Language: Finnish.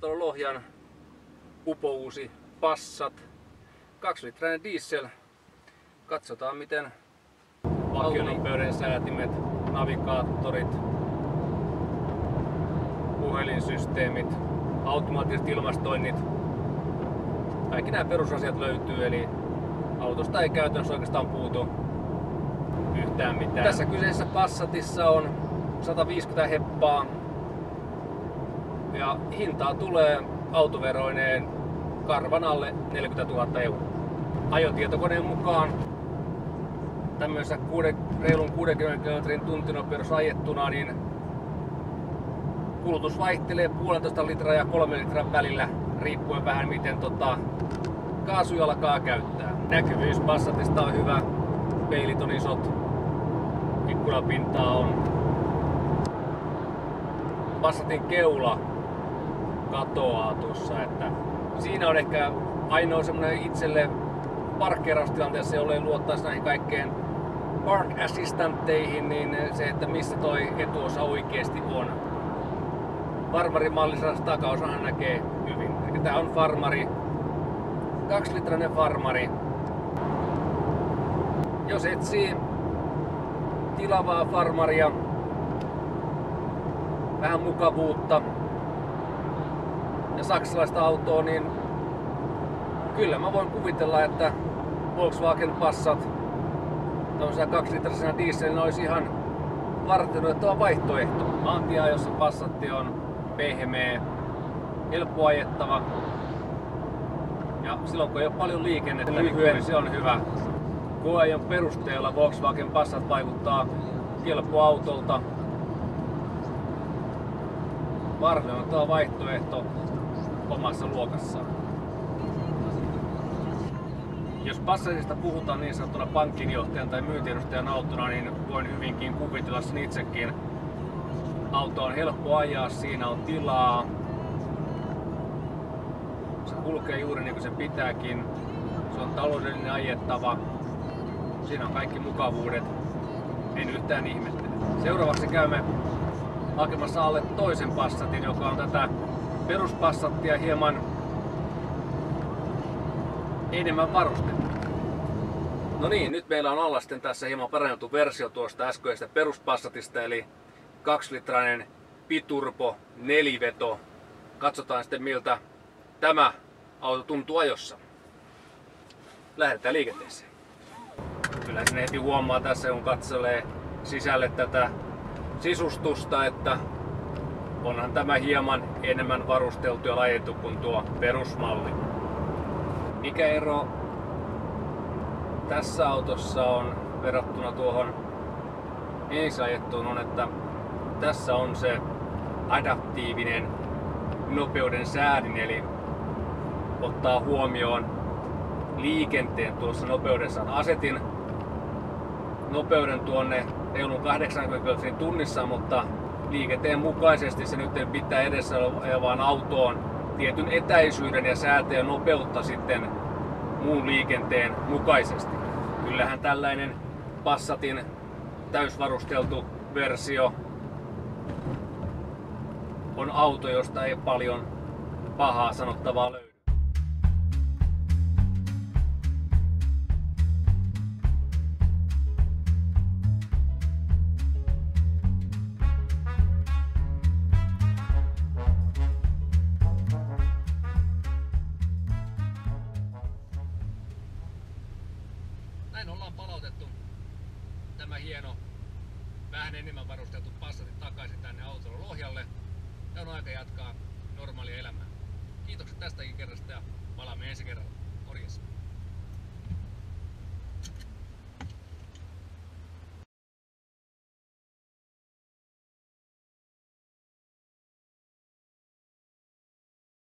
autolla Lohjan upouusi Passat. 2-litrainen diesel. Katsotaan miten vakionopeuden säätimet, navigaattorit, puhelinsysteemit, automaattiset ilmastoinnit. Kaikki nämä perusasiat löytyy, eli autosta ei käytännössä oikeastaan puutu yhtään mitään. Tässä kyseisessä Passatissa on 150 heppaa ja hintaa tulee autoveroineen karvan alle 40 000 €. Ajotietokoneen mukaan tämmöisessä reilun 60 km tuntinopeudessa ajettuna, niin kulutus vaihtelee 1,5 litraa ja 3 litran välillä, riippuen vähän miten kaasuja alkaa käyttää. Näkyvyys Passatista on hyvä, peilit on isot, ikkunapintaa on. Passatin keula katoaa tuossa, että siinä on ehkä ainoa semmoinen itselle parkkeeraustilanteessa, jolle luottaisi näihin kaikkeen park assistantteihin, niin se, että missä toi etuosa oikeesti on. Farmarimallisessa takaosahan näkee hyvin. Eli tää on farmari, 2-litrainen farmari. Jos etsii tilavaa farmaria, vähän mukavuutta ja saksalaista autoa, niin kyllä mä voin kuvitella, että Volkswagen Passat tämmöisenä 2-litraisena dieselinä olisi ihan varteenotettava vaihtoehto. Maantia, jossa Passatti on pehmeä, helppo ajettava ja silloin kun ei ole paljon liikennettä, niin se on hyvä. Koeajon perusteella Volkswagen Passat vaikuttaa kelpoautolta. Varteenotettava vaihtoehto omassa luokassaan. Jos Passatista puhutaan niin sanottuna pankinjohtajan tai myyntiedustajan autona, niin voin hyvinkin kuvitella sen itsekin. Auto on helppo ajaa, siinä on tilaa. Se kulkee juuri niin kuin se pitääkin. Se on taloudellinen ajettava. Siinä on kaikki mukavuudet. En yhtään ihmettele. Seuraavaksi käymme hakemassa alle toisen Passatin, joka on tätä peruspassattia hieman enemmän varustettu. No niin, nyt meillä on alla sitten tässä hieman paranneltu versio tuosta äskeisestä peruspassatista, eli 2-litrainen biturbo 4-veto. Katsotaan sitten miltä tämä auto tuntuu ajossa. Lähdetään liikenteeseen. Kyllä sen heti huomaa tässä, kun katselee sisälle tätä sisustusta, että onhan tämä hieman enemmän varusteltu ja laitettu kuin tuo perusmalli. Mikä ero tässä autossa on verrattuna tuohon ensin ajettuun on, että tässä on se adaptiivinen nopeuden säädin, eli ottaa huomioon liikenteen tuossa nopeudessa. Asetin nopeuden tuonne reilun 80 km tunnissa, mutta liikenteen mukaisesti se nyt pitää edessä olevaan autoon tietyn etäisyyden ja säätää nopeutta sitten muun liikenteen mukaisesti. Kyllähän tällainen Passatin täysvarusteltu versio on auto, josta ei paljon pahaa sanottavaa löydy. Näin ollaan palautettu tämä hieno, vähän enemmän varusteltu Passat takaisin tänne autolla Lohjalle. Ja on aika jatkaa normaalia elämää. Kiitokset tästäkin kerrasta ja palaamme ensi kerralla.